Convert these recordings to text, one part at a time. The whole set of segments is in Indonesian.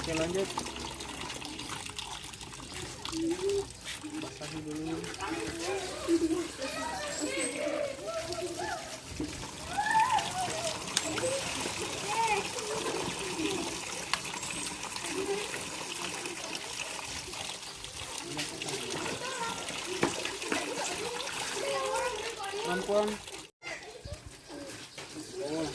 Oke, lanjut. Basahi dulu. Pelan-pelan. Oh.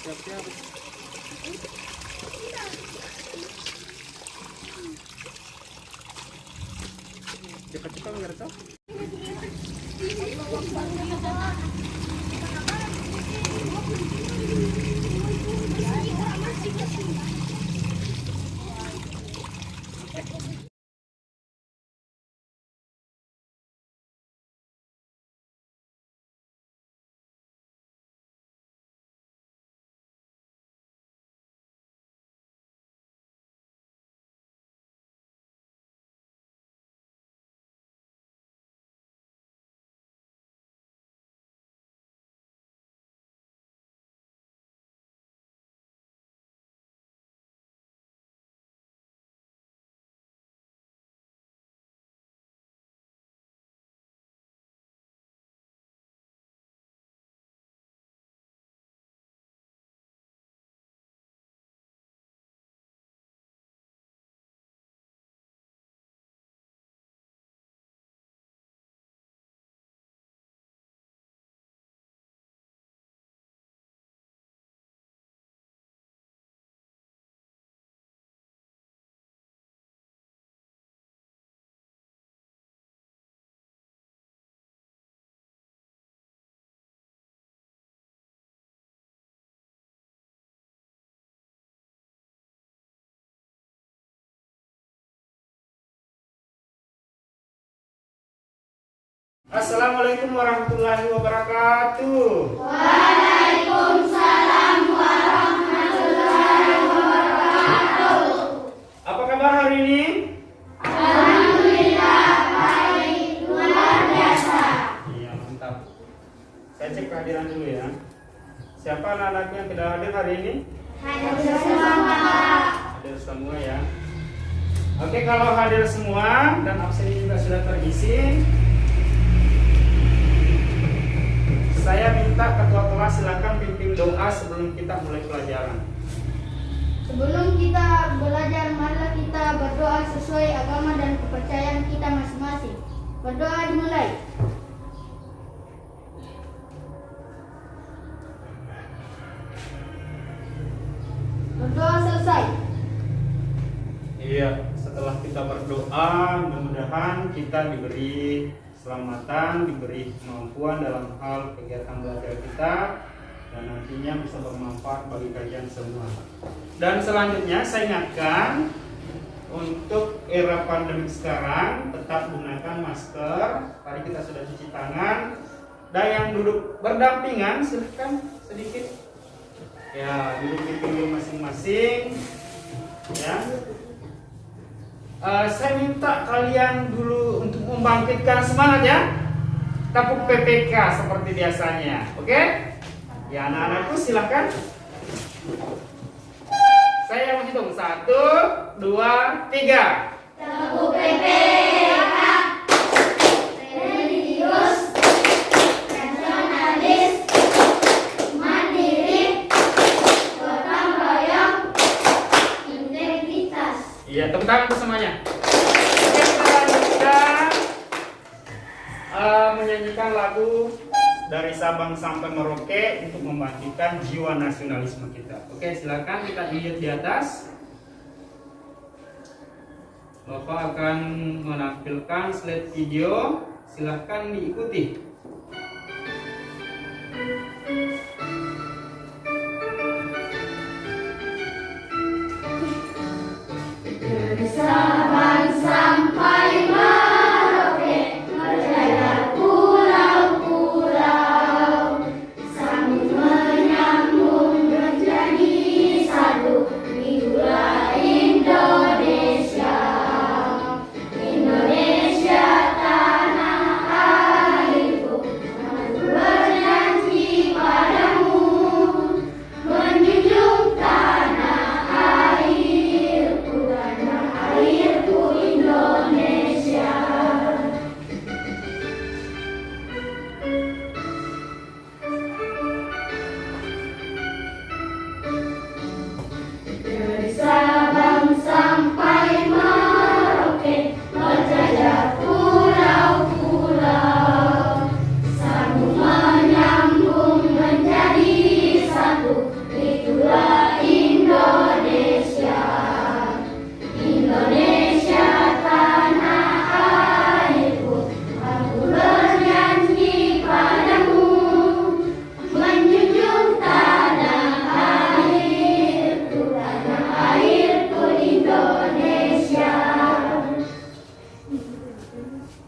Siap-siap. Cepat-cepat ngerti? Assalamualaikum warahmatullahi wabarakatuh. Waalaikumsalam warahmatullahi wabarakatuh. Apa kabar hari ini? Alhamdulillah baik, luar biasa. Iya, mantap. Saya cek kehadiran dulu ya. Siapa anak-anaknya yang tidak hadir hari ini? Hadir semua. Hadir semua ya. Oke, kalau hadir semua dan absen ini juga sudah terisi, saya minta ketua kelas silakan pimpin doa sebelum kita mulai pelajaran. Sebelum kita belajar, marilah kita berdoa sesuai agama dan kepercayaan kita masing-masing. Berdoa dimulai. Berdoa selesai. Iya, setelah kita berdoa, mudah-mudahan kita diberi keselamatan, diberi kemampuan dalam hal kegiatan belajar kita, dan nantinya bisa bermanfaat bagi kalian semua. Dan selanjutnya saya ingatkan, untuk era pandemi sekarang tetap gunakan masker. Tadi kita sudah cuci tangan. Dan yang duduk berdampingan silahkan sedikit ya duduk di pinggir masing-masing ya. Saya minta kalian dulu untuk membangkitkan semangat ya. Tepuk PPK seperti biasanya. Oke? Ya anak-anakku silahkan. Saya menghitung 1, 2, 3. Tepuk PPK. Religius, nasionalis, mandiri, gotong royong, integritas. Iya, tepuk tangan untuk semuanya. Oke, kita lanjutkan menyanyikan lagu dari Sabang sampai Merauke untuk membangkitkan jiwa nasionalisme kita. Oke, silakan kita lihat di atas. Bapak akan menampilkan slide video. Silahkan diikuti. Dari Sabang sampai Merauke, berjalan pulau-pulau, sambung menyambung menjadi satu itulah Indonesia. Indonesia tanah airku,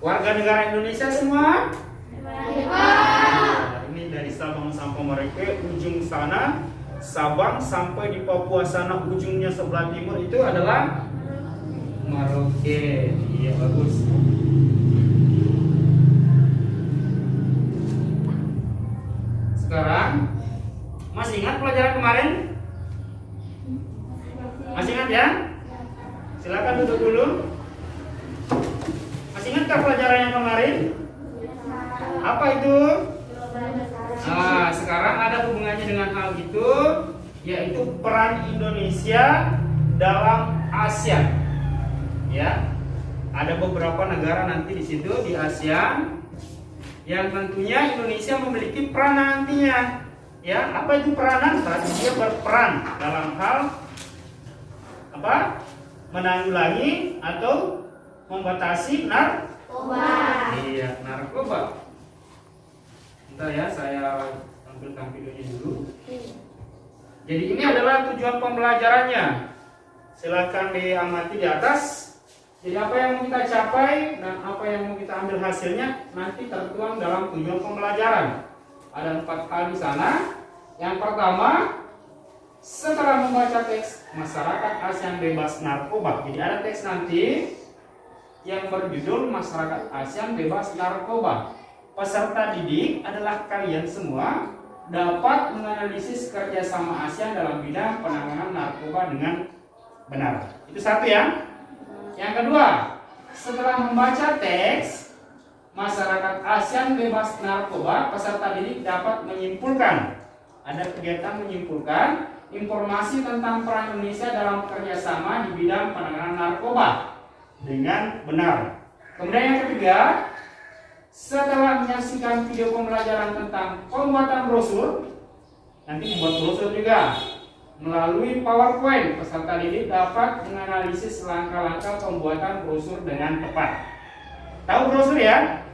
Warga negara Indonesia semua? Nah, ini dari Sabang sampai Merauke ujung sana, Sabang sampai di Papua sana ujungnya sebelah timur itu adalah Merauke. Iya, bagus. Sekarang masih ingat pelajaran kemarin? Masih ingat ya? Silakan duduk dulu. Masih ingatkah pelajaran yang kemarin? Apa itu? Nah, sekarang ada hubungannya dengan hal itu, yaitu peran Indonesia dalam ASEAN. Ya, ada beberapa negara nanti di situ di ASEAN yang tentunya Indonesia memiliki peran nantinya. Ya, apa itu peranan? Tadi dia berperan dalam hal apa? Menanggulangi atau membatasi narkoba. Iya, narkoba. Bentar ya, saya tampilkan videonya dulu. Jadi ini adalah tujuan pembelajarannya. Silakan diamati di atas. Jadi apa yang mau kita capai dan apa yang mau kita ambil hasilnya nanti tertuang dalam tujuan pembelajaran. Ada 4 hal di sana. Yang pertama, setelah membaca teks Masyarakat ASEAN Bebas Narkoba. Jadi ada teks nanti yang berjudul Masyarakat ASEAN Bebas Narkoba. Peserta didik adalah kalian semua dapat menganalisis kerjasama ASEAN dalam bidang penanganan narkoba dengan benar. Itu satu ya. Yang kedua, setelah membaca teks Masyarakat ASEAN Bebas Narkoba, peserta didik dapat menyimpulkan. Ada kegiatan menyimpulkan informasi tentang peran Indonesia dalam kerjasama di bidang penanganan narkoba dengan benar. Kemudian yang ketiga, setelah menyaksikan video pembelajaran tentang pembuatan brosur, nanti membuat brosur juga melalui PowerPoint, peserta didik dapat menganalisis langkah-langkah pembuatan brosur dengan tepat. Tahu brosur ya?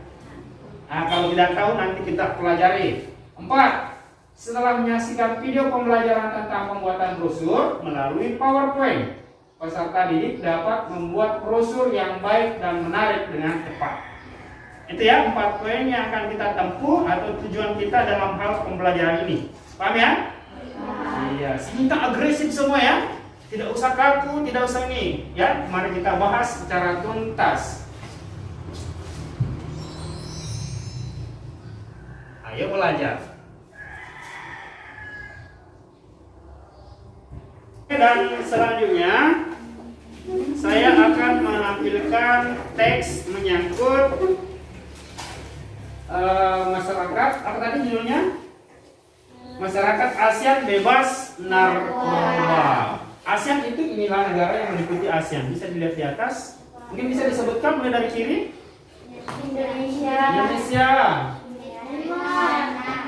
Nah, kalau tidak tahu nanti kita pelajari. 4. Setelah menyaksikan video pembelajaran tentang pembuatan brosur melalui PowerPoint, peserta didik dapat membuat brosur yang baik dan menarik dengan cepat. Itu ya 4 poin yang akan kita tempuh atau tujuan kita dalam hal pembelajaran ini. Paham ya? Iya, kita agresif semua ya. Tidak usah kaku, tidak usah ini. Ya, mari kita bahas secara tuntas. Ayo belajar. Dan selanjutnya saya akan menampilkan teks menyangkut masyarakat, apa tadi judulnya? Masyarakat ASEAN Bebas Narkoba. ASEAN itu inilah negara yang meliputi ASEAN. Bisa dilihat di atas. Mungkin bisa disebutkan mulai dari kiri. Indonesia,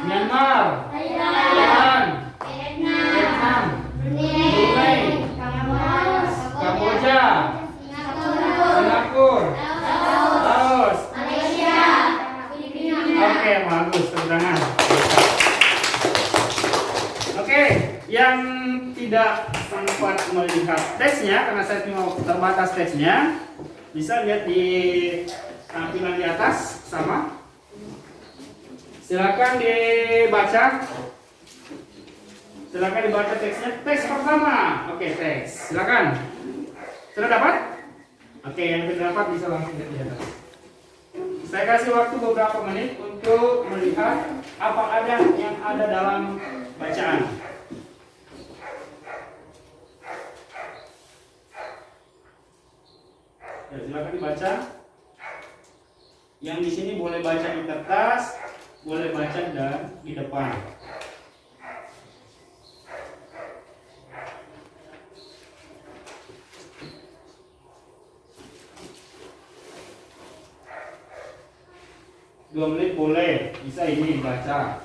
Myanmar, Thailand, Vietnam, Brunei, Kamboja, Singapura, Laos. Oke, bagus, tepuk tangan. Oke, yang tidak sempat melihat teksnya karena saya cuma terbatas teksnya, bisa lihat di tampilan di atas sama. Silakan dibaca. Silakan dibaca teksnya. Teks pertama. Oke, teks. Silakan. Sudah dapat? Oke, yang tidak dapat bisa langsung lihat di atas. Saya kasih waktu beberapa menit untuk melihat apa ada yang ada dalam bacaan. Ya, silakan dibaca. Yang di sini boleh baca di kertas, boleh baca dan di depan. Dua menit boleh, bisa ini baca.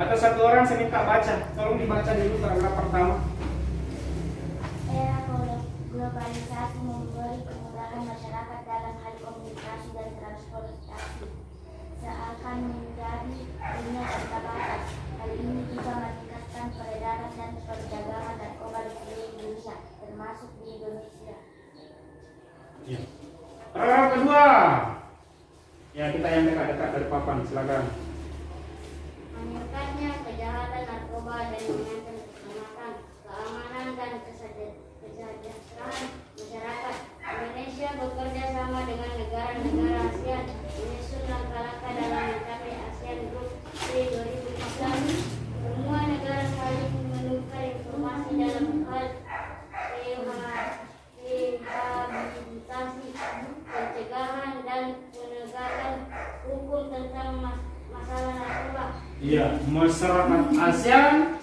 Atau satu orang saya minta baca, tolong dibaca dulu paragraf pertama. Era globalisasi memberi kemudahan masyarakat dalam hal komunikasi dan transportasi, seakan menjadi dunia tanpa batas. Hal ini juga meningkatkan peredaran dan perdagangan dan Ya. Paragraf kedua. Ya, kita yang dekat-dekat dari papan, silakan. Meningkatnya kejahatan narkoba dan mengancam keselamatan, keamanan dan kesejahteraan masyarakat. Indonesia bekerja sama dengan negara-negara ASEAN menyusun langkah-langkah dalam mencapai ASEAN Group 2015. Semua negara saling menukar informasi dalam hal rehabilitasi, pencegahan dan penegakan hukum tentang masalah narkoba. Iya, masyarakat ASEAN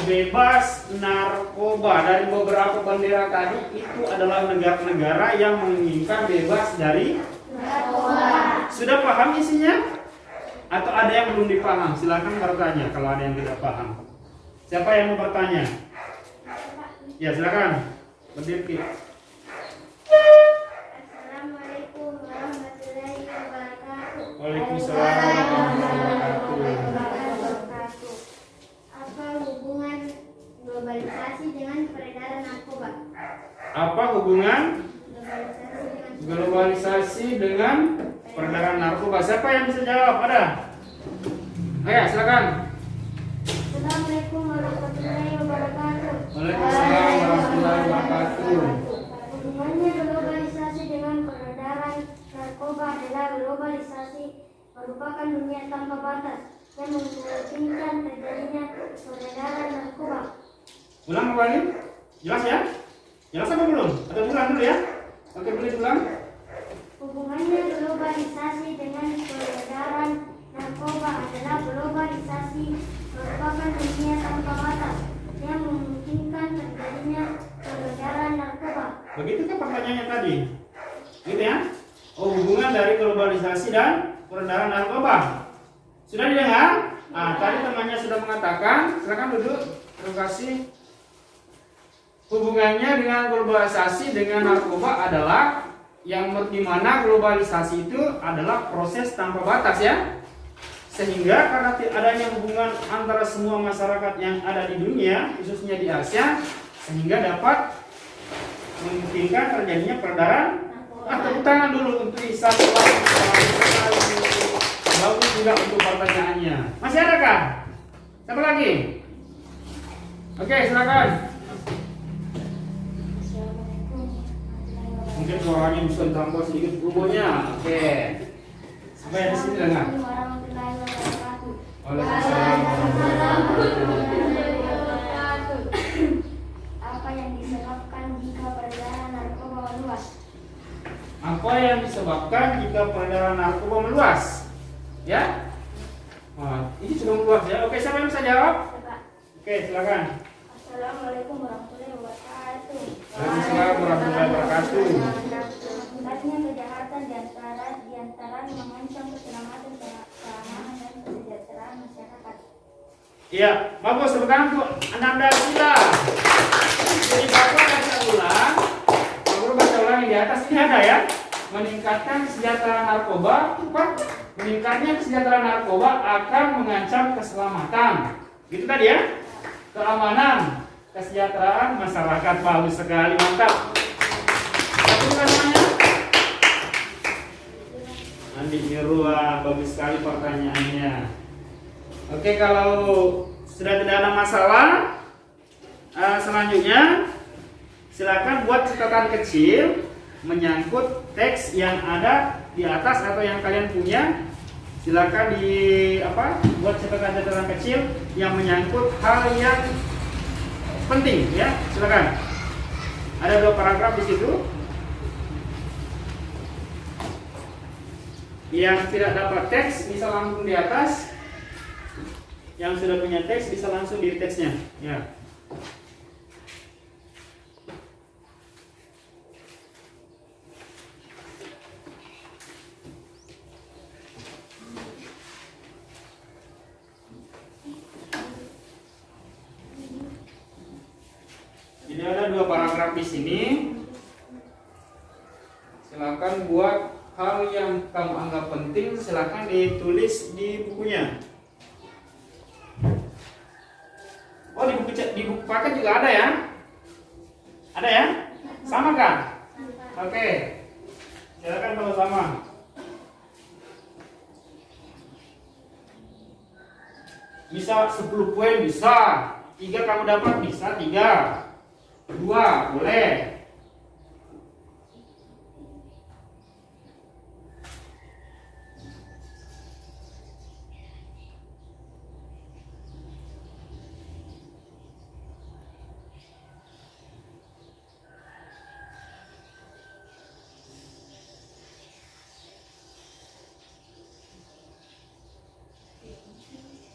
bebas narkoba. Dari beberapa bendera tadi itu adalah negara-negara yang menginginkan bebas dari Narkoba. Sudah paham isinya? Atau ada yang belum dipaham? Silakan bertanya kalau ada yang tidak paham. Siapa yang mau bertanya? Ya, silakan. Berdiri. Assalamualaikum warahmatullahi wabarakatuh. Waalaikumsalam warahmatullahi wabarakatuh. Apa hubungan globalisasi dengan peredaran narkoba? Apa hubungan Globalisasi dengan peredaran narkoba? Siapa yang bisa jawab? Ada? Ayo, silakan. Assalamualaikum warahmatullahi wabarakatuh. Waalaikumsalam warahmatullahi wabarakatuh. Hubungannya globalisasi dengan peredaran narkoba adalah globalisasi merupakan dunia tanpa batas yang memungkinkan terjadinya peredaran narkoba. Ulang kembali. Jelas ya? Jelas apa belum? Ada ulang dulu ya? Oke, boleh ulang. Hubungannya globalisasi dengan peredaran narkoba adalah globalisasi merupakan dunia tanpa batas yang memungkinkan terjadinya peredaran narkoba. Begitukah pertanyaannya tadi? Gitu ya? Oh, hubungan dari globalisasi dan peredaran narkoba. Sudah didengar? Nah, tadi temannya sudah mengatakan, silakan duduk. Terima kasih. Hubungannya dengan globalisasi dengan narkoba adalah yang dimana globalisasi itu adalah proses tanpa batas ya. Sehingga karena adanya hubungan antara semua masyarakat yang ada di dunia, khususnya di Asia, sehingga dapat memungkinkan terjadinya peredaran. Tepuk tangan dulu untuk Isa. Bagus juga untuk pertanyaannya. Masih ada kah? Siapa lagi? Oke, silakan. Mungkin suaranya bisa ditambah sedikit volume-nya. Oke. Sampai di sini dengar. Warahmatullahi wabarakatuh. Waalaikumsalam warahmatullahi wabarakatuh. Apa yang disebabkan jika peredaran narkoba meluas? Apa yang disebabkan jika peredaran narkoba meluas? Ya? Ini sudah meluas ya. Oke, siapa yang bisa jawab? Oke, silakan. Assalamualaikum warahmatullahi wabarakatuh. Waalaikumsalam warahmatullahi wabarakatuh. Meningkatnya kejahatan di antara mengancam keselamatan, keamanan dan kesejahteraan masyarakat. Iya, bagus. Tepuk tangan untuk Anda kita. Jadi Bapak baca ulang. Bapak baca ulang yang di atas ini ada ya. Meningkatkan kesejahteraan narkoba. Meningkatnya kesejahteraan narkoba akan mengancam keselamatan. Gitu tadi ya. Keamanan, kesejahteraan masyarakat. Bagus sekali, mantap. Apa namanya? Andi Mirwa, bagus sekali pertanyaannya. Oke, kalau sudah tidak ada masalah, selanjutnya silakan buat catatan kecil menyangkut teks yang ada di atas atau yang kalian punya. Silakan buat catatan-catatan kecil yang menyangkut hal yang penting ya. Silakan. Ada 2 paragraf di situ. Yang tidak dapat teks bisa langsung di atas. Yang sudah punya teks bisa langsung di teksnya ya. Jadi ada 2 paragraf di sini. Silakan buat hal yang kamu anggap penting, silakan ditulis di bukunya. Oh, di buku paket juga ada ya? Ada ya? Sama kan? Oke. Silakan sama-sama. Bisa 10 poin bisa. 3 kamu dapat bisa 3. 2 boleh.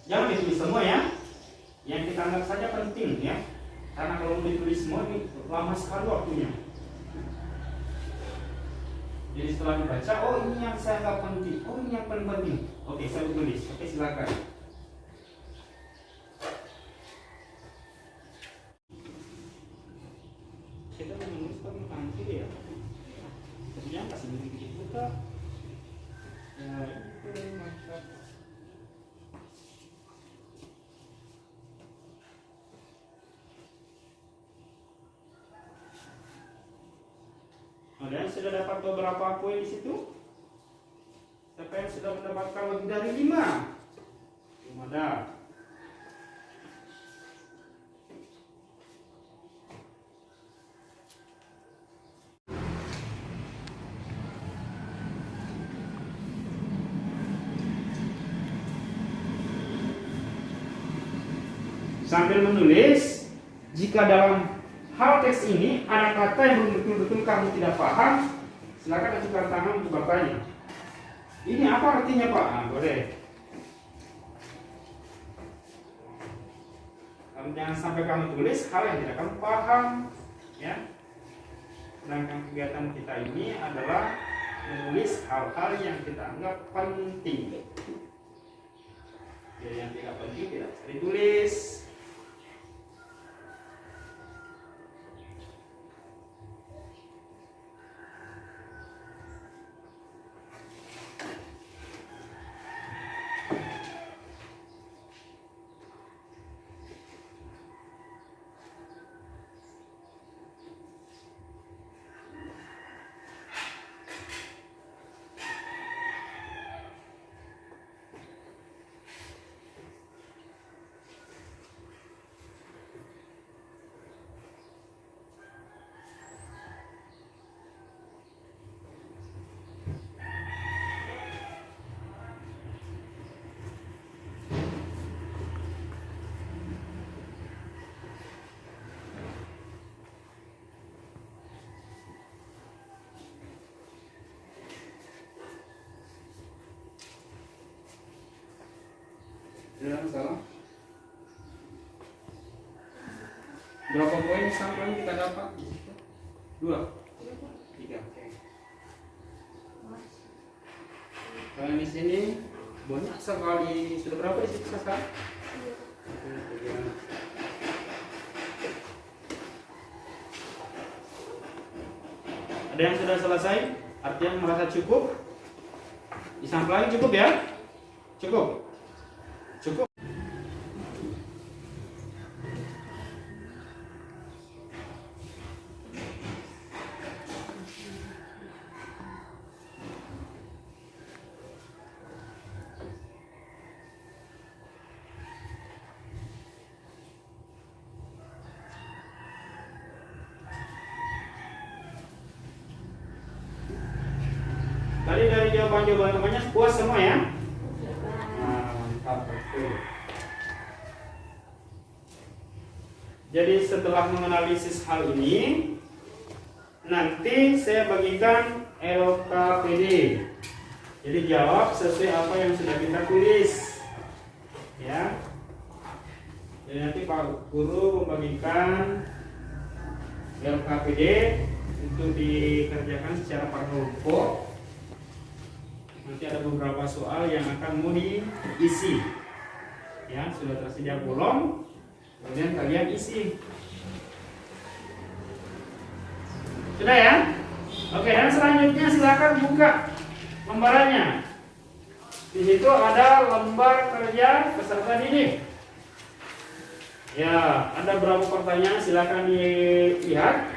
Jangan ditulis semua ya. Yang kita anggap saja penting ya. Karena kalau ditulis semua ini lama sekali waktunya. Jadi setelah dibaca, oh ini yang saya anggap penting, oh ini yang paling penting. Oke, saya tulis. Oke, silakan. Kita menulis pakai tangan kiri ya. Kemudian kasih dikit buka. Ya itu mantap. Ada yang sudah dapat beberapa poin di situ? Siapa yang sudah mendapatkan lebih dari 5? Belum ada. Sambil menulis, jika dalam hal teks ini ada kata yang betul-betul kamu tidak paham, silakan ajukan tangan untuk bapaknya. Ini apa artinya Pak? Nah, boleh. Jangan sampai kamu tulis hal yang tidak kamu paham, ya. Sedangkan kegiatan kita ini adalah menulis hal-hal yang kita anggap penting. Jadi yang tidak penting tidak bisa ditulis. Tidak masalah. Berapa poin sampelnya kita dapat di situ? 2, 3. Oke. Kalau di sini banyak sekali. Sudah berapa di situ sekarang? Ada yang sudah selesai? Artinya merasa cukup? Disampelnya cukup ya? Cukup. Cukup. Tadi dari jawaban-jawaban temannya puas semua ya? Jadi setelah menganalisis hal ini, nanti saya bagikan LKPD. Jadi jawab sesuai apa yang sudah kita tulis, ya. Jadi nanti Pak Guru membagikan LKPD untuk dikerjakan secara paralel. Nanti ada beberapa soal yang akan mau diisi, ya. Sudah tersedia kolom. Kemudian kalian isi. Sudah ya? Oke, dan selanjutnya silakan buka lembarannya. Di situ ada lembar kerja peserta didik. Ya, ada berapa pertanyaan, silakan dilihat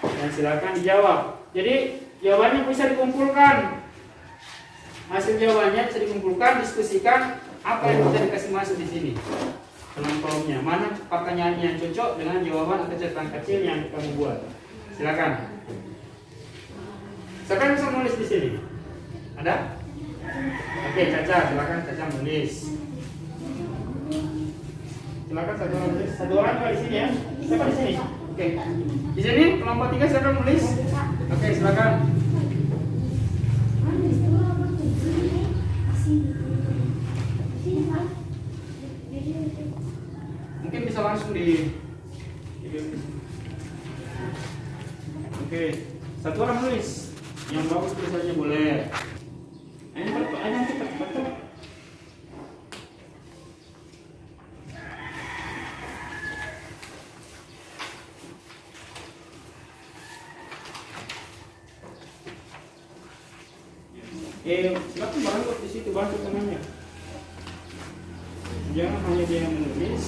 dan silakan dijawab. Jadi Jawabannya bisa dikumpulkan. Hasil jawabannya bisa dikumpulkan, diskusikan apa yang bisa dikasih masuk di sini. Kolom-kolomnya, mana pertanyaan yang cocok dengan jawaban atau catatan kecil yang kamu buat. Silakan. Siapa yang bisa nulis di sini? Ada? Oke, Caca, silakan Caca menulis. Silakan satu orang menulis. Satu orang juga di sini ya. Siapa di sini? Oke. Di sini kelompok 3 siapa yang menulis? Oke, silakan. Mungkin bisa langsung di Oke, satu orang menulis. Yang bagus tulisannya boleh. Ayo cepat. Silakan bantu di situ, bantu temannya. Jangan hanya dia yang menulis,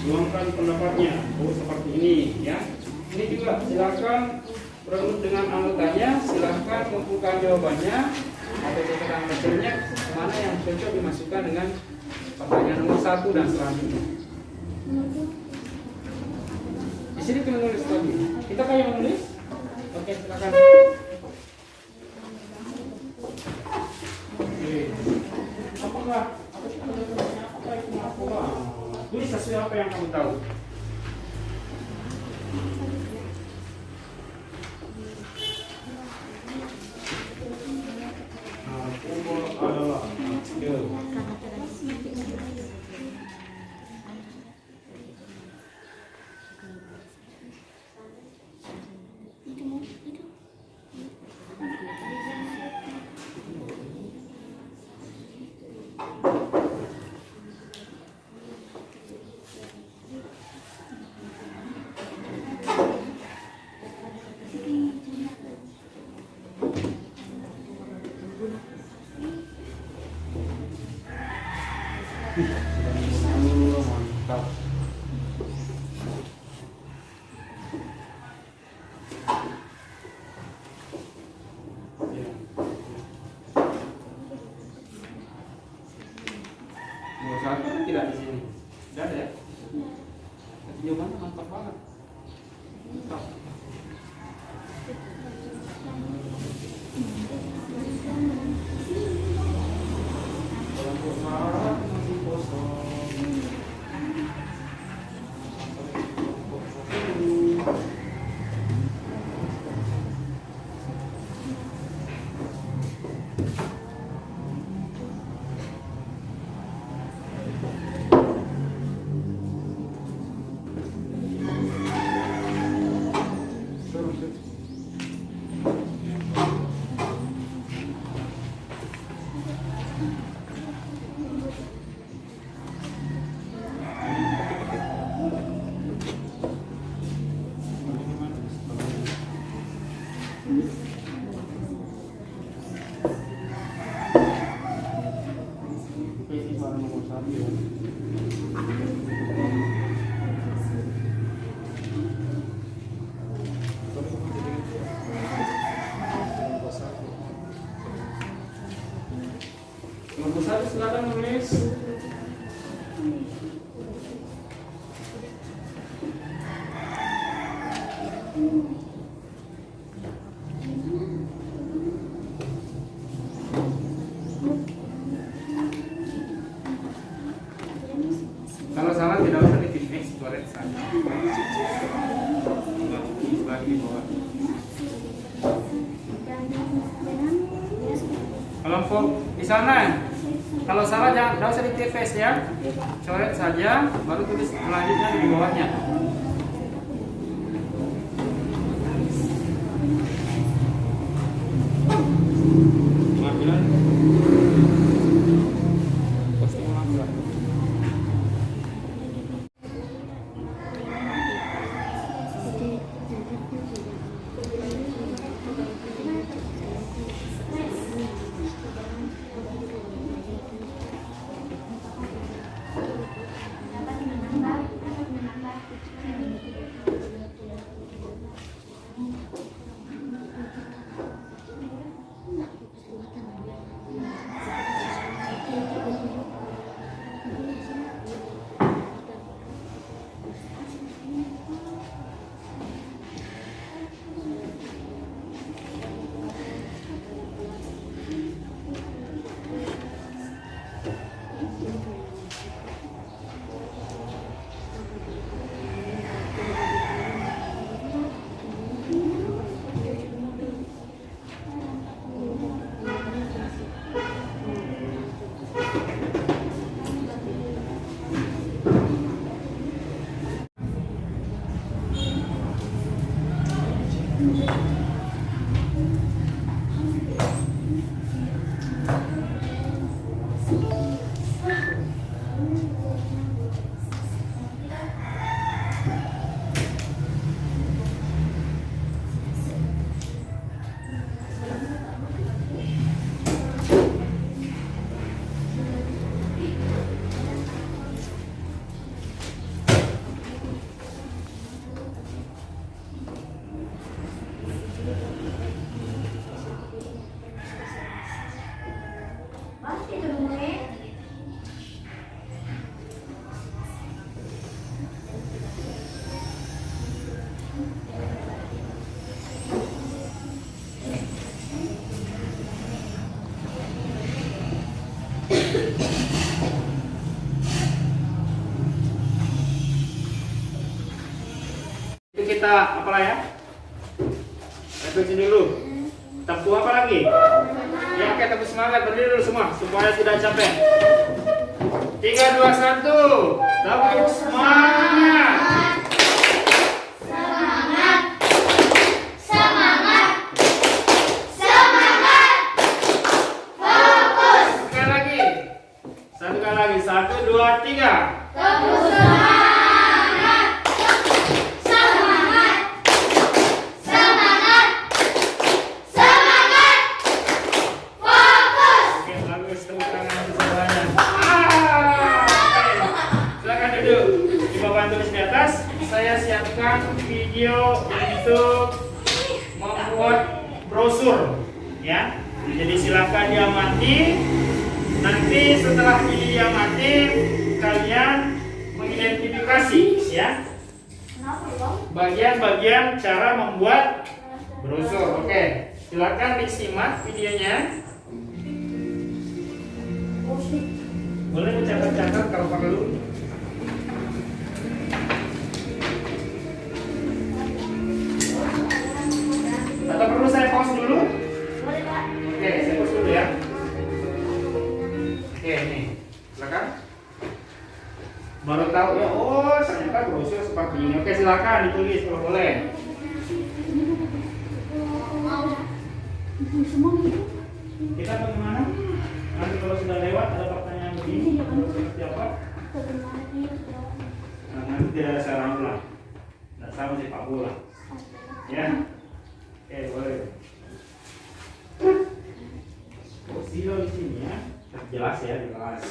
luangkan pendapatnya. Oh, seperti ini ya. Ini juga silakan berurut dengan anggotanya, silakan kumpulkan jawabannya atau catatan kecilnya mana yang cocok dimasukkan dengan pertanyaan nomor 1 dan selanjutnya. Di sini kita menulis lagi. Kita kayak menulis? Oke, silakan. Tulis sesuai apa yang kamu tahu. Adalah mantap. Nomor 1 kan tidak di sini. Tidak ada ya? Jawabannya mantap banget. Mantap. Kelompok syarat masih kosong. Nomor 1 silakan menulis. Kalau salah tidak usah dititik, coret saja. Lagi di bawah. Kelompok di sana, kalau salah jangan usah ditipes ya, coret saja, baru tulis selanjutnya di bawahnya. Pengambilan pasti mengambil. Itu kita apalah ya? Refleksi dulu. Tepuk apa lagi? Ya, oke, tepuk semangat, berdiri dulu semua supaya tidak capek. 3, 2, 1. Tepuk semangat. Semangat. Semangat. Semangat. Fokus. Sekali lagi. Satu kali lagi. 1, 2, 3. Tepuk semangat. Semangat. Semangat. Semangat. Fokus. Oke, bagus. Tepuk tangan untuk semuanya. Oke. Silakan duduk. Di papan tulis di atas, saya siapkan video untuk membuat brosur, ya. Jadi silakan diamati. Nanti setelah diamati, kalian mengidentifikasi, ya, bagian-bagian cara membuat brosur. Oke, silakan disimak videonya. Boleh mencatat-catat kalau perlu. Atau perlu saya pause dulu? Boleh, Pak. Oke, saya pause dulu ya. Oke, nih, silakan. Baru tahu ya, oh ternyata brosur seperti ini. Oke, silakan ditulis kalau boleh. Kita bagaimana? Nanti kalau sudah lewat ada pertanyaan begini, seperti apa? Nah, nanti tidak saya ulang. Tidak sama sepak bola. Ya. Oke, boleh. Posisi di sini ya. Jelas ya di kelas.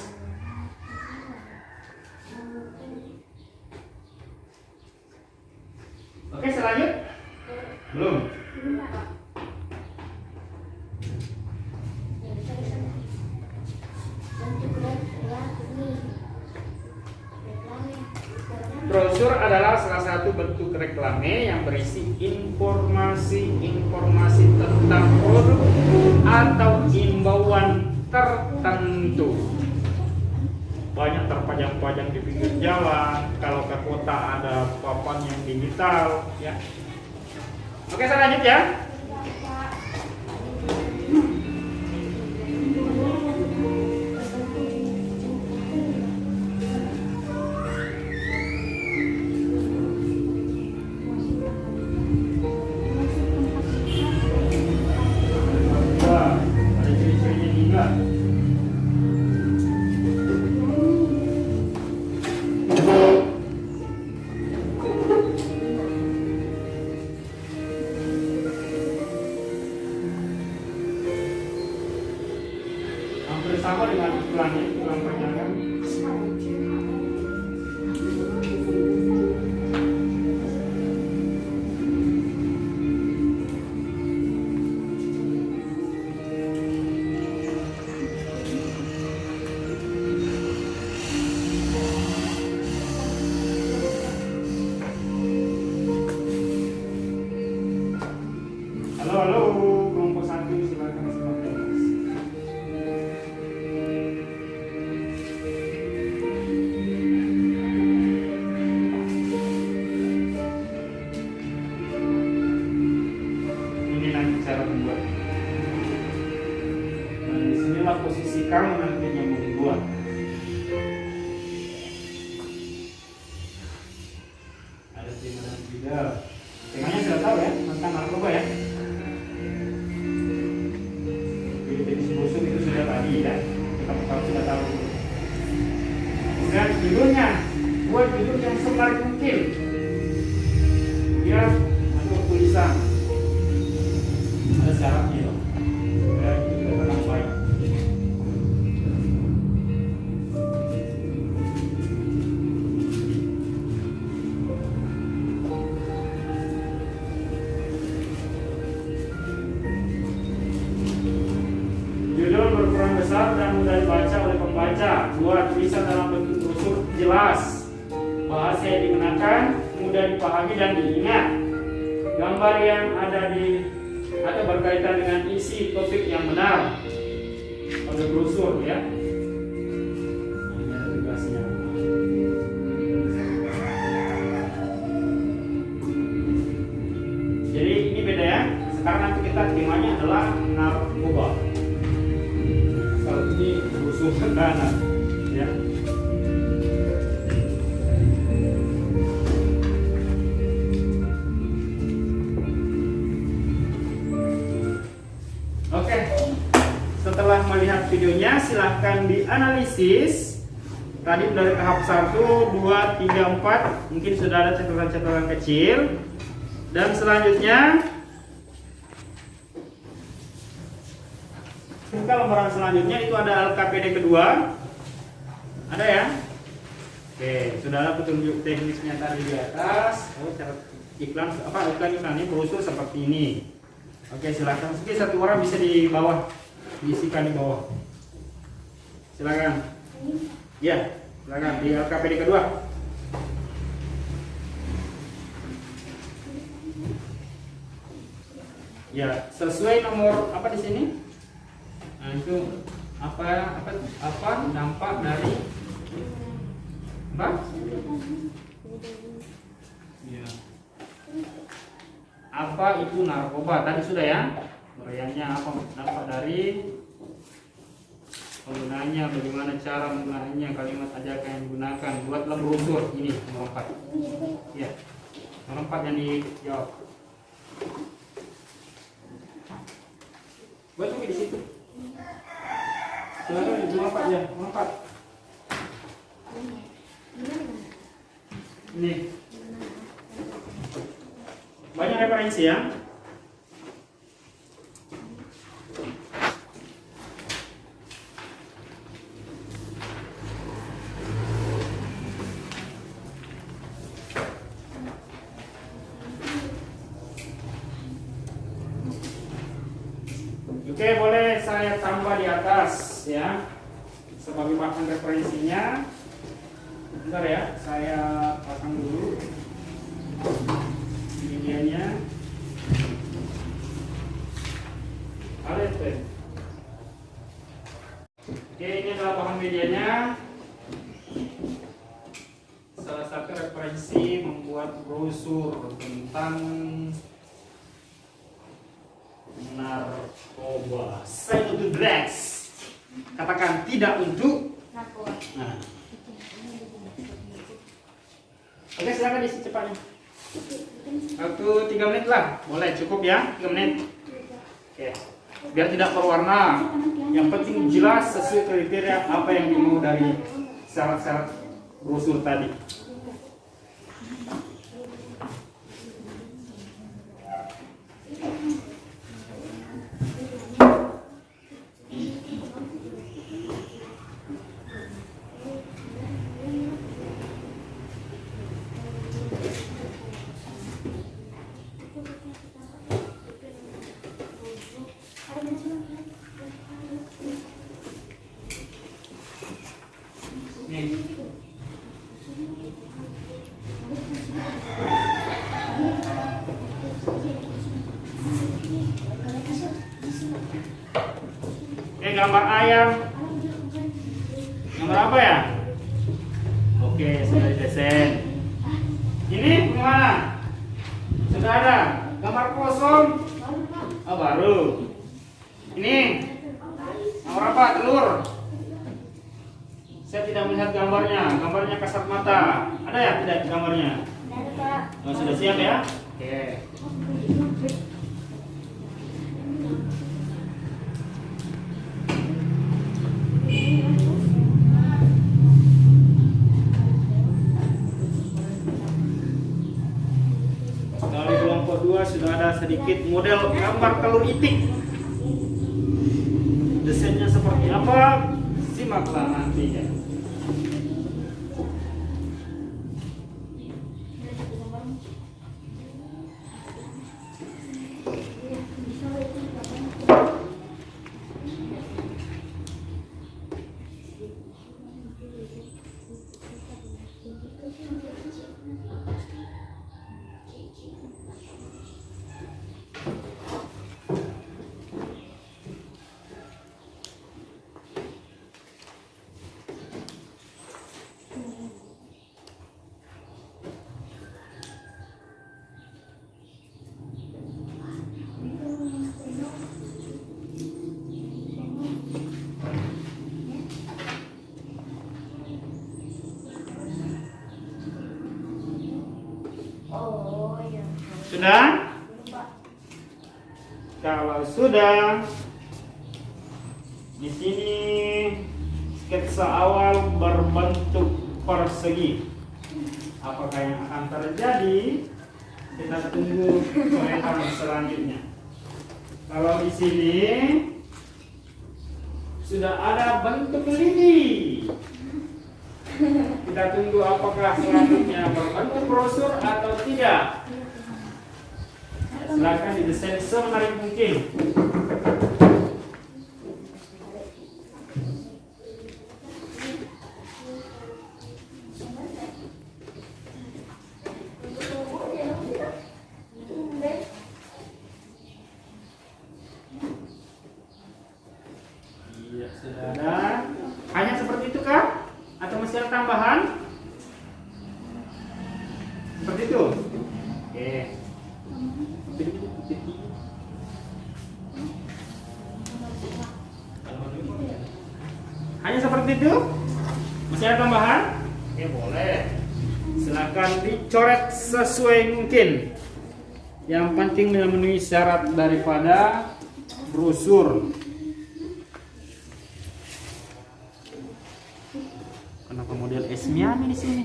Oke, selanjut. Belum. Brosur adalah salah satu bentuk reklame yang berisi informasi-informasi tentang produk atau imbauan tertentu. Banyak terpajang-pajang di pinggir jalan. Kalau ke kota ada papan yang digital, ya. Oke, saya lanjut ya. Wah, ada ciri-cirinya juga. Hampir sama dengan iklannya, iklan perjalanan. Halo, kelompok 1 silakan simak kelas. Ini nanti cara membuat. Dan disinilah posisi kamu nantinya membuat. Ada timah dan tidak. Temanya sudah tahu ya, tentang narkoba ya. Jadi jenis brosur itu sudah tadi ya, kita sudah tahu. Kemudian judulnya, buat judul yang semenarik mungkin. Dia untuk tulisan ada syaratnya loh. Ya, itu tentang baik. Judul berukuran besar dan mudah dibaca oleh pembaca. Dua, tulisan dalam bentuk brosur jelas. Bahasa yang digunakan mudah dipahami dan diingat. Gambar yang ada berkaitan dengan isi topik yang benar pada brosur ya. Ini ada tugasnya. Jadi ini beda ya. Sekarang nanti kita temanya adalah narkoba. Kalau ini brosur dana ya. Oke, setelah melihat videonya silahkan dianalisis. Tadi dari tahap 1, 2, 3, 4 mungkin sudah ada catatan-catatan kecil. Dan selanjutnya buka lembaran selanjutnya itu ada LKPD kedua. Ada ya? Oke, sudah ada petunjuk teknisnya tadi di atas. Oh, cara iklan ini brosur seperti ini. Oke, silakan. Mungkin satu orang bisa di bawah, diisikan di bawah. Silakan. Ya, silakan di LKPD kedua. Ya, sesuai nomor apa di sini? Nah, itu apa dampak dari apa? Ya. Apa itu narkoba? Tadi sudah ya. Uraiannya apa dampak dari penggunaannya, bagaimana cara menggunakannya, kalimat ajakan yang digunakan. Buatlah brosur ini nomor 4. Ya. Nomor 4 yang dijawab. Buat tuh di situ. Silakan nomor 4 ya, nomor 4. Ini. Banyak referensi ya. Oke, boleh saya tambah di atas ya sebagai bahan referensinya. Bentar ya, saya pasang dulu medianya. Oke, ini adalah bahan medianya. Salah satu referensi membuat brosur tentang narkoba. Say no to drugs. Katakan tidak untuk narkoba. Nah. Oke, silakan diisi cepatnya. Waktu 3 menit lah, boleh cukup ya, 3 menit. Oke, biar tidak berwarna. Yang penting jelas sesuai kriteria apa yang dimau dari syarat-syarat brosur tadi. Gambar ayam. Gambar apa ya? Oke, sudah didesain. Ini gimana? Sudah ada. Gambar kosong. Oh, baru. Ini nomor apa? Telur. Saya tidak melihat gambarnya. Gambarnya kasat mata. Ada ya tidak gambarnya? Ada, Pak. Oh, sudah siap ya? Oke. Dari kelompok 2 sudah ada sedikit model gambar telur itik. Desainnya seperti apa? Simaklah nantinya. Oh iya. Sudah? Kalau sudah, di sini sketsa awal berbentuk persegi. Apakah yang akan terjadi? Kita tunggu coretan selanjutnya. Kalau di sini sudah ada bentuk lidi. Kita tunggu apakah selanjutnya berbentuk brosur atau tidak. Silakan didesain semenarik mungkin. Iya, sudah ada. Hanya seperti itu kah? Atau masih ada tambahan? Seperti itu? Oke. Hanya seperti itu? Masih ada tambahan? Oke, boleh. Silakan dicoret sesuai mungkin. Yang penting memenuhi syarat daripada brosur. Kenapa model Esmiani di sini?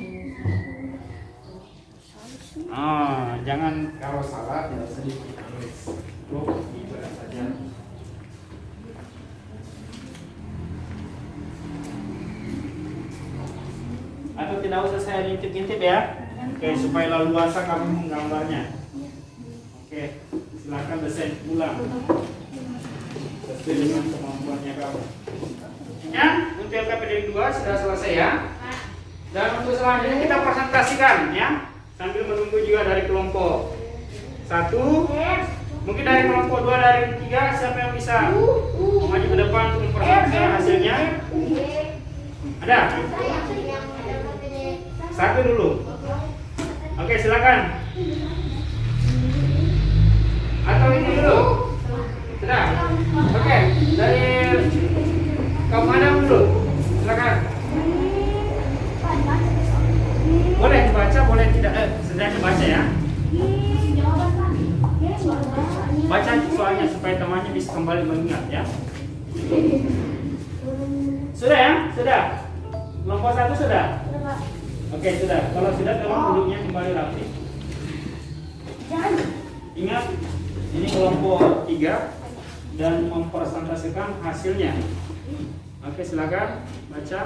Jangan kalau salah tidak usah ditulis. Cukup dibaca saja. Atau tidak usah saya intip-intip ya. Oke, supaya leluasa kamu menggambarnya. Oke, silakan desain ulang sesuai dengan kemampuannya kamu. Ya, untuk LKPD 2 sudah selesai ya. Dan untuk selanjutnya kita presentasikan ya, sambil menunggu juga dari kelompok 1. Mungkin dari kelompok 2, dari 3, siapa yang bisa maju ke depan untuk mempresentasikan hasilnya? Ada? Satu dulu. Oke, silakan. Atau ini dulu. Sudah. Oke, dari kamu Adam dulu. Silakan. Boleh dibaca, boleh tidak. Sedang dibaca ya. Baca soalnya supaya temannya bisa kembali mengingat ya. Sudah ya? Sudah. Kelompok 1 sudah? Oke, sudah. Kalau sudah, tolong duduknya kembali rapi. Ingat, ini kelompok 3 dan mempresentasikan hasilnya. Oke, silakan baca.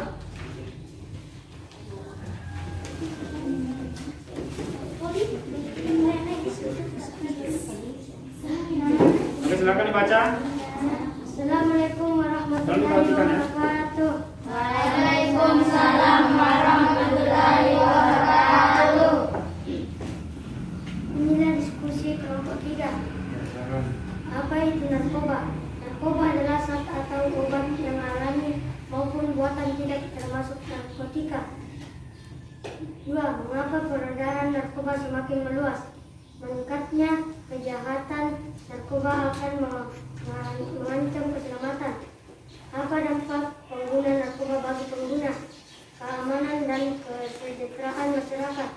Oke, silakan dibaca. Assalamualaikum warahmatullahi Perhatikan ya. wabarakatuh. Waalaikumsalam warahmatullahi wabarakatuh. Inilah diskusi kelompok 3. Apa itu narkoba? Narkoba adalah zat atau obat yang alami maupun buatan tidak termasuk narkotika. 2. Mengapa peredaran narkoba semakin meluas? Meningkatnya kejahatan narkoba akan mengancam keselamatan. Apa dampak pengguna narkoba bagi pengguna, keamanan dan kesejahteraan masyarakat?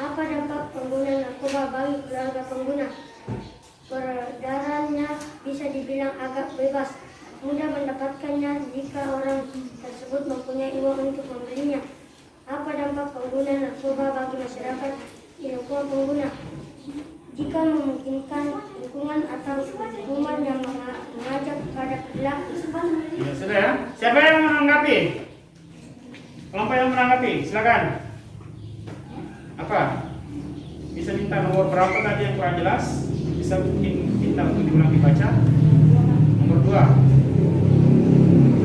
Apa dampak pengguna narkoba bagi keluarga pengguna. Peredarannya bisa dibilang agak bebas, mudah mendapatkannya jika orang tersebut mempunyai uang untuk membelinya. Apa dampak pengguna narkoba bagi masyarakat di lingkungan pengguna? Jika memungkinkan, lingkungan atau hukuman yang mengajak pada perilaku. Ya, sudah ya. Siapa yang menanggapi? Kelompok yang menanggapi, silakan. Apa? Bisa minta nomor berapa tadi yang kurang jelas? Bisa minta untuk diulang dibaca. Nomor 2.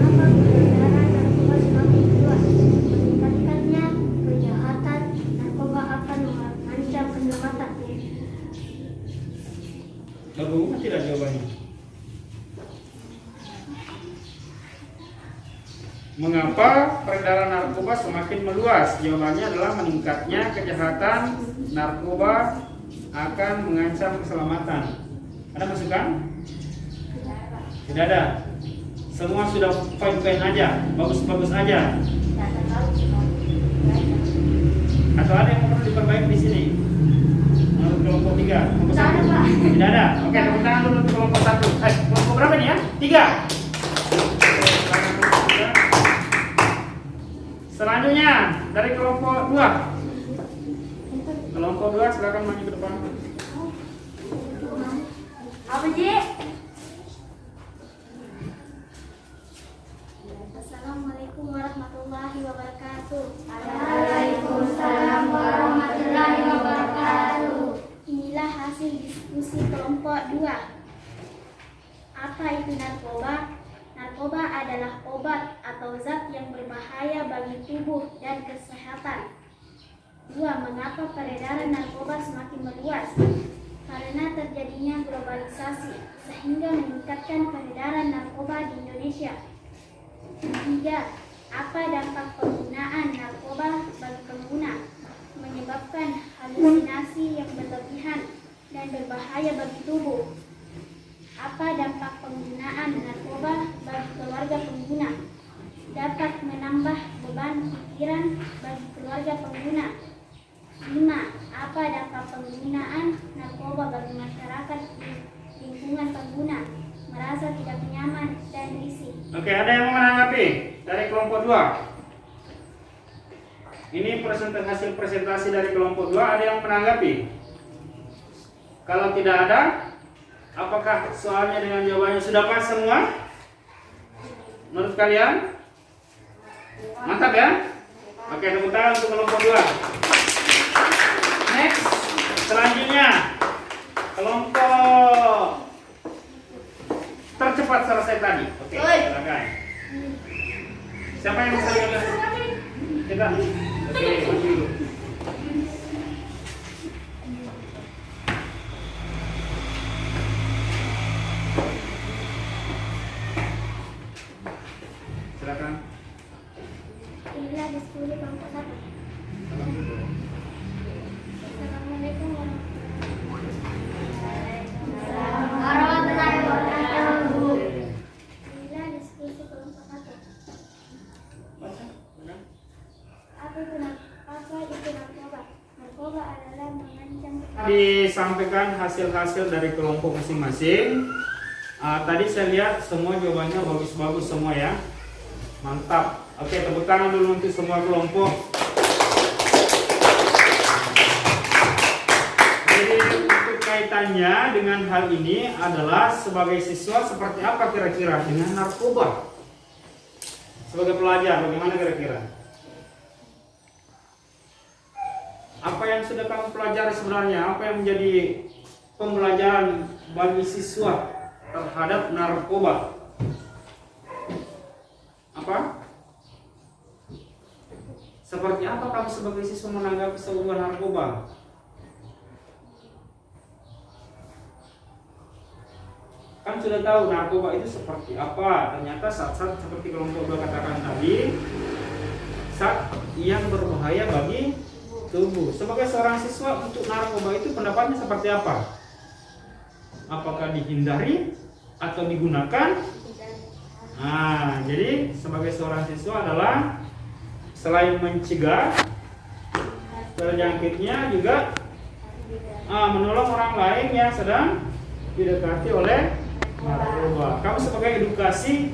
Apa peredaran narkoba semakin luas? Meningkatkannya kejahatan narkoba akan mengancam keselamatan. Bagaimana tidak jawabannya? Mengapa peredaran narkoba semakin meluas? Jawabannya adalah meningkatnya kejahatan narkoba akan mengancam keselamatan. Ada masukan? Tidak ada. Semua sudah fine-fine aja, bagus-bagus aja. Atau ada yang perlu diperbaiki di sini? Menurut kelompok 3, kelompok 1. Tidak ada. Oke, tepuk tangan dulu untuk kelompok 1. Kelompok berapa nih ya? 3. Selanjutnya dari kelompok 2. Kelompok 2 silakan maju ke depan. Apa Ji? Assalamualaikum warahmatullahi wabarakatuh. Waalaikumsalam warahmatullahi wabarakatuh. Inilah hasil diskusi kelompok 2. Apa itu narkoba? Narkoba adalah obat atau zat yang berbahaya bagi tubuh dan kesehatan. 2. Mengapa peredaran narkoba semakin meluas? Karena terjadinya globalisasi, sehingga meningkatkan peredaran narkoba di Indonesia. 3. Apa dampak penggunaan narkoba bagi pengguna? Menyebabkan halusinasi yang berlebihan dan berbahaya bagi tubuh. Apa dampak penggunaan narkoba bagi keluarga pengguna? Dapat menambah beban pikiran bagi keluarga pengguna. 5. Apa dampak penggunaan narkoba bagi masyarakat di lingkungan pengguna? Merasa tidak nyaman dan risih. Oke, ada yang mau menanggapi dari kelompok 2? Ini hasil presentasi dari kelompok 2. Ada yang menanggapi? Kalau tidak ada, apakah soalnya dengan jawabannya sudah pas semua? Menurut kalian? Mantap ya? Oke, tepuk tangan untuk kelompok 2. Next, selanjutnya kelompok tercepat selesai tadi. Oke, silakan. Siapa yang bisa lihat? Kita. Oke, maju dulu. Silakan. Inilah diskusi kelompok 1. Assalamualaikum warahmatullahi wabarakatuh. Inilah diskusi kelompok 1. Apa itu narkoba? Narkoba adalah mengancam. Disampaikan hasil-hasil dari kelompok masing-masing. Tadi saya lihat semua jawabannya bagus-bagus semua ya. Mantap. Oke, tepuk tangan dulu untuk semua kelompok. Jadi untuk kaitannya dengan hal ini adalah sebagai siswa seperti apa kira-kira dengan narkoba? Sebagai pelajar bagaimana kira-kira? Apa yang sudah kamu pelajari sebenarnya? Apa yang menjadi pembelajaran bagi siswa terhadap narkoba? Apa? Seperti apa kamu sebagai siswa menanggapi sebuah narkoba? Kan sudah tahu narkoba itu seperti apa. Ternyata zat-zat seperti kelompok 2 katakan tadi, zat yang berbahaya bagi tubuh. Sebagai seorang siswa untuk narkoba itu pendapatnya seperti apa? Apakah dihindari atau digunakan? Nah, jadi sebagai seorang siswa adalah selain mencegah terjangkitnya juga menolong orang lain yang sedang didekati oleh narkoba. Kamu sebagai edukasi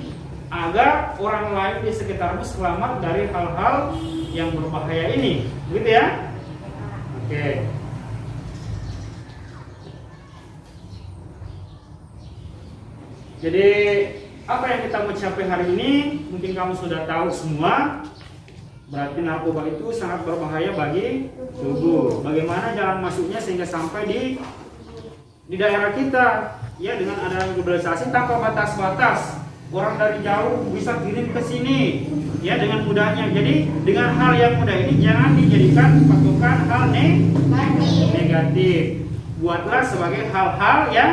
agar orang lain di sekitarmu selamat dari hal-hal yang berbahaya ini, gitu ya? Oke. Jadi apa yang kita mau capai hari ini mungkin kamu sudah tahu semua. Berarti narkoba itu sangat berbahaya bagi tubuh. Bagaimana jalan masuknya sehingga sampai di daerah kita, ya, dengan adanya globalisasi tanpa batas-batas. Orang dari jauh bisa kirim ke sini, ya, dengan mudahnya. Jadi dengan hal yang mudah ini jangan dijadikan patokan hal negatif. Buatlah sebagai hal-hal yang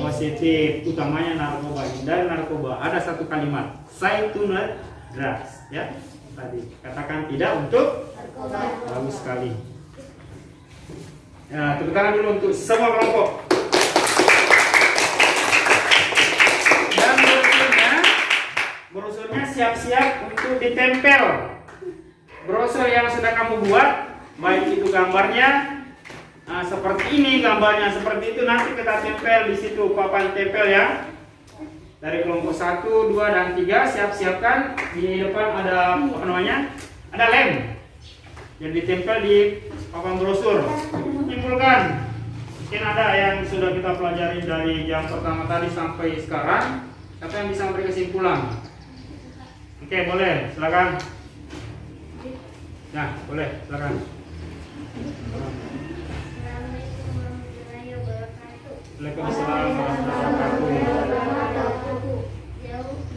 positif, utamanya narkoba. Dari narkoba ada satu kalimat, say to not drugs, ya. Tadi katakan tidak untuk narkoba. Bagus sekali. Ya, tepuk tangan dulu untuk semua kelompok. Dan brosurnya siap-siap untuk ditempel. Brosur yang sudah kamu buat, baik itu gambarnya seperti ini, gambarnya seperti itu, nanti kita tempel di situ, papan tempel ya. Dari kelompok 1, 2, dan 3 siap-siapkan. Di depan ada apa namanya? Ada lem yang ditempel di papan brosur. Simpulkan. Mungkin ada yang sudah kita pelajari dari jam pertama tadi sampai sekarang. Siapa yang bisa memberi kesimpulan? Oke, boleh, silakan. Nah, boleh, silakan. Waalaikumsalam warahmatullahi wabarakatuh.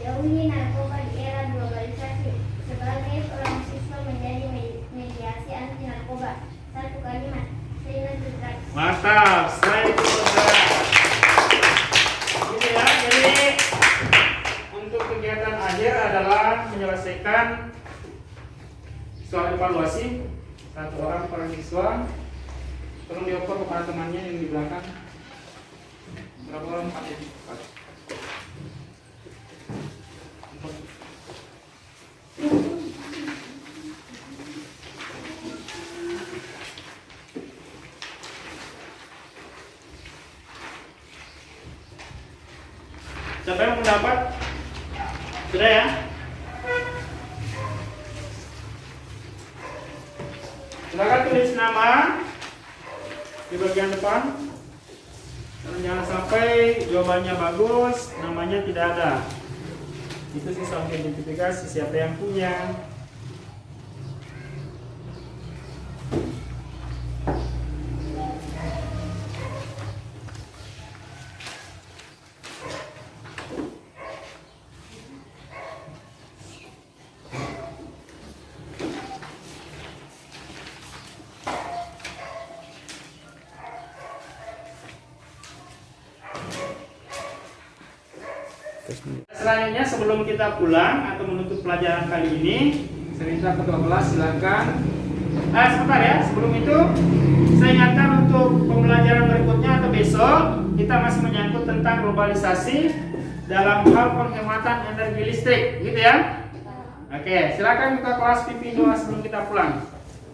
Jauhi narkoba di era globalisasi. Sebagai seorang siswa menjadi mediasi anti narkoba. Satu kalimat, say no to drugs. Mantap, say no to drugs. Gitu ya, jadi untuk kegiatan akhir adalah menyelesaikan soal evaluasi. Satu orang per siswa. Tolong dioper kepada temannya yang di belakang. Berapa orang? 4 ya? 4. Siapa yang mendapat? Sudah ya? Silakan tulis nama di bagian depan. Dan jangan sampai jawabannya bagus, namanya tidak ada. Itu sisa identifikasi siapa yang punya. Selanjutnya sebelum kita pulang atau menutup pelajaran kali ini, saya minta ketua kelas silakan. Sebentar ya, sebelum itu saya ingatkan untuk pembelajaran berikutnya atau besok kita masih menyangkut tentang globalisasi dalam hal penghematan energi listrik, gitu ya. Oke, silakan ketua kelas pimpin doa sebelum kita pulang.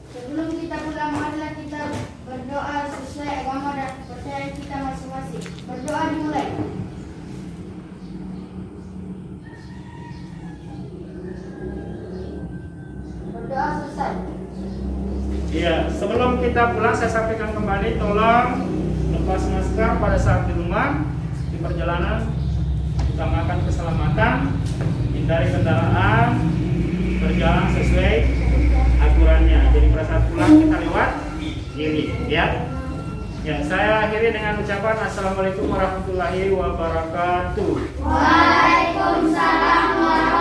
Sebelum kita pulang, marilah kita berdoa sesuai agama dan kepercayaan kita masing-masing. Berdoa dimulai. Berdoa selesai. Iya, sebelum kita pulang saya sampaikan kembali, tolong lepas masker pada saat di rumah, di perjalanan, utamakan keselamatan, hindari kendaraan, berjalan sesuai aturannya. Jadi pada saat pulang kita lewat kiri, ya. Ya, saya akhiri dengan ucapan Assalamualaikum warahmatullahi wabarakatuh. Waalaikumsalam warahmatullahi wabarakatuh.